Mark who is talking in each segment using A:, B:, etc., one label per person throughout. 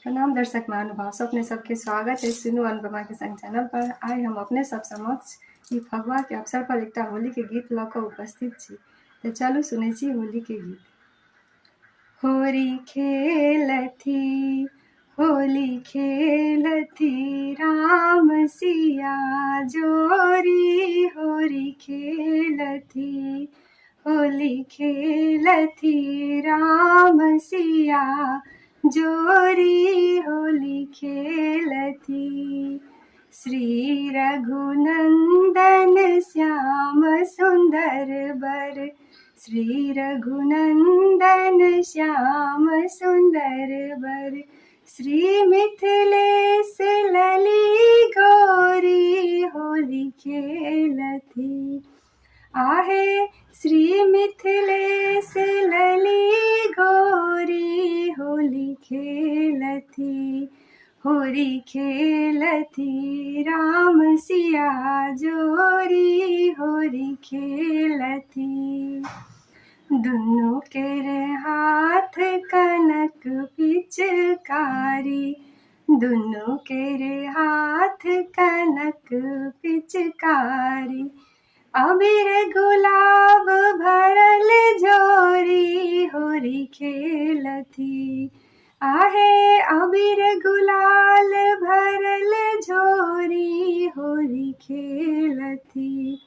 A: प्रणाम दर्शक महानुभाव, अपने सबके स्वागत है सुनू अनुपमा के संग चैनल पर। आइ हम अपने सब समक्ष ई फगुआ के अवसर पर एकटा होली के गीत लऽ कऽ उपस्थित छी। तो चलू सुनै छी होली के गीत। होरी खेलथी होली खेलथी राम सिया जोरी, होरी खेलथी होली खेलथी राम सिया जोरी, होली खेलथी। श्री रघुनंदन श्याम सुंदर बर, श्री रघुनंदन श्याम सुंदर बर, श्री मिथिलेश लली गौरी, होली खेलथी। आहे श्री मिथिलेश लली गौरी, होली खेलथी होली खेलथी राम सिया जोरी, होली खेलथी। दुनू केरे हाथ कनक पिचकारी, दुनू केरे हाथ कनक पिचकारी, अबीर गुलाब भरल झोरी, होली खेलथी। आहे अबीर गुलाल भरल झोरी, होली खेलथी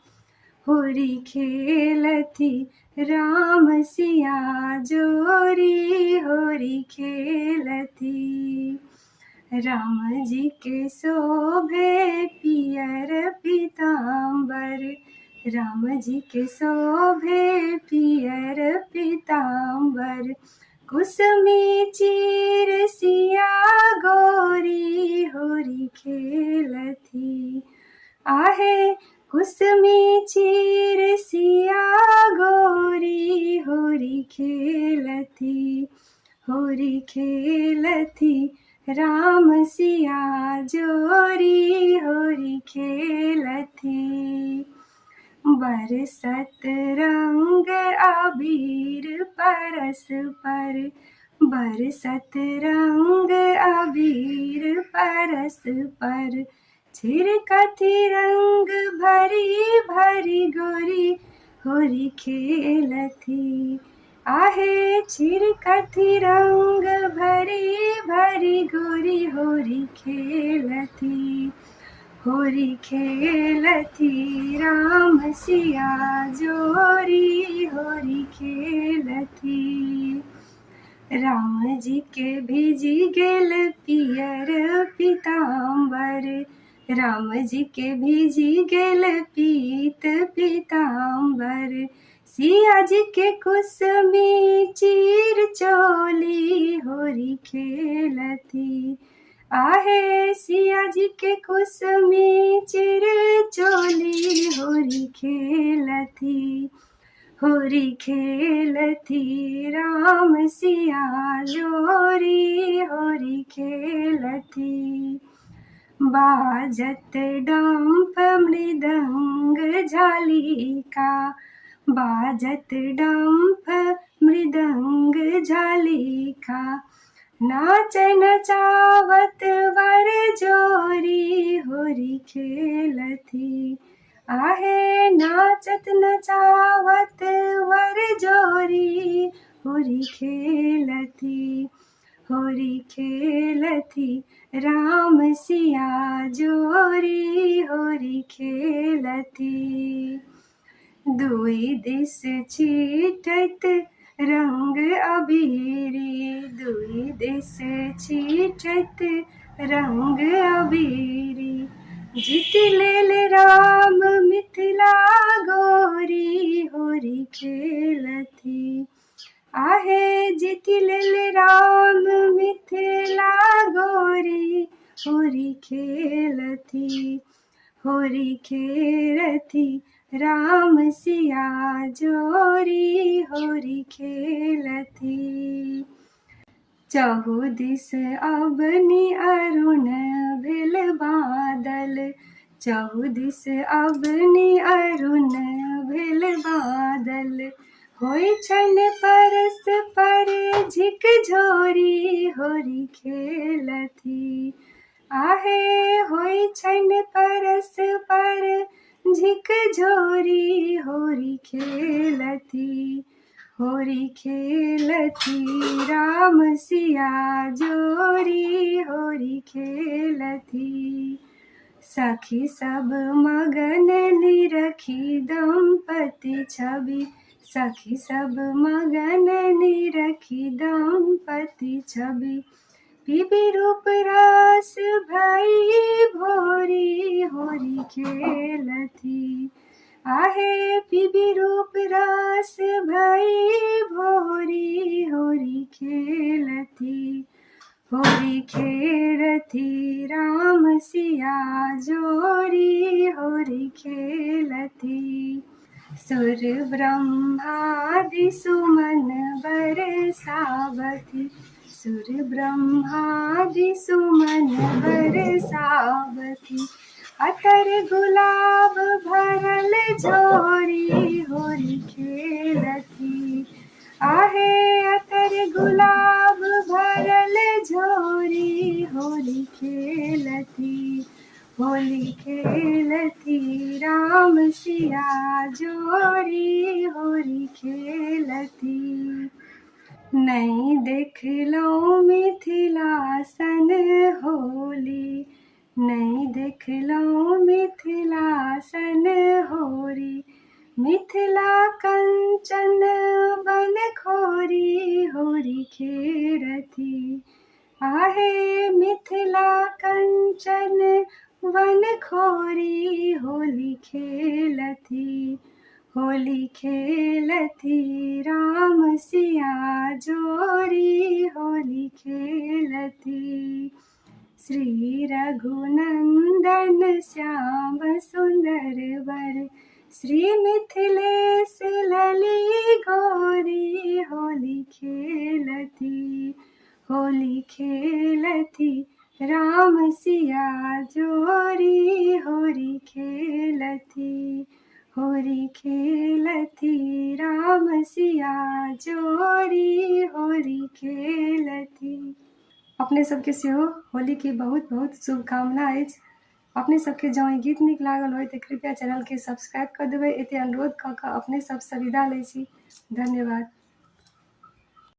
A: होली खेलथी राम सिया जोरी, होली खेलथी। राम जी के शोभे पियर पीताम्बर, राम जी के शोभे पियर पीताम्बर, कुसमी चीर सिया गोरी, होली खेलथी। आहे कुसमी चीर सिया गोरी, होली खेलथी होली खेलथी राम सिया जोरी, होली खेलथी। बरसत रंग अबीर परस्पर, बरसत रंग अबीर परस्पर, छिड़कती रंग भरी भरी गोरी, होली खेलथी। आहे छिड़कती रंग भरी भरी गोरी, होली खेलथी होली खेलथी राम सिया जोरी, होली खेलथी। राम जी के भिजी गेल पियर पीताम्बर, राम जी के भिजी गेल पीत पीताम्बर, सिया जी के कुसमी चीर चोली, होली खेलथी। आहे सिया जी के कुसमी चिर चोली, होली खेलथी होली खेलथी राम सिया जोरी, होली खेलथी। बाजत डंप मृदंग झालिका, बाजत डंप मृदंग झालिका, नाच नचावत वर जोरी, होली खेलथी। आहे नाचत नचावत वर जोरी, होली खेलथी होली खेलथी राम सिया जोरी, होली खेलथी। दुई दिस छीटत रंग अबीरी, दुई दिस छीटत रंग अबीरी, जीत लेल राम मिथिला गोरी, होली खेलथी। आहे जीत लेल राम मिथिला गोरी, होली खेलथी होली खेलथी राम सिया जोरी, होली खेलथी। चहु दिस अबनी अरुण भेल बादल, चहु दिस अबनी अरुण भेल बादल, होई छन परस पर झिकझोरी, होरी खेलथी। आहे होई छन परस पर झिक झोरी होरी खेलथी। होरी खेलथी राम सिया जोरी होरी खेलथी। सखी सब मगन निरखी दंपति छवि। सखी सब मगन निरखी दंपति छवि। पीपी रूप रस भई भोरी होरी खेलथी। आहे पीपी रूप रस भई भोरी होरी खेलथी। होरी खेलथी राम सिया जोरी होरी खेलथी। सुर ब्रह्मादि सुमन बरसावथी। सुर ब्रह्मादि सुमन बरसावथी। अतर गुलाब भरल झोरी होरी खेलथी। आहे अतर गुलाब भरल झोरी होली खेलथी। होली खेलथी राम सिया जोरी होली खेलथी। नहीं देखलौं मिथिलासन होली। नहीं देखलौं मिथिलासन होरी। मिथिला कंचन बनखोरी होरी खेलथी। आहे मिथिला कंचन बनखोरी होली खेलथी। होली खेलथी राम सिया जोरी होली खेलथी। श्री रघुनंदन श्याम सुंदर वर। श्री मिथिलेश लली गोरी होली खेलथी। होली खेलथी राम सिया जोरी होरी खेलथी। होरी खेलथी राम सिया जोरी होरी खेलथी। अपने सबके सेहो होली की बहुत बहुत शुभकामना अछि। अपने सबके जँ ई गीत नीक लागल होय तऽ कृपया चैनल के सब्सक्राइब कऽ देबै। एते अनुरोध कऽ कऽ अपने सबसँ विदा लै छी। धन्यवाद।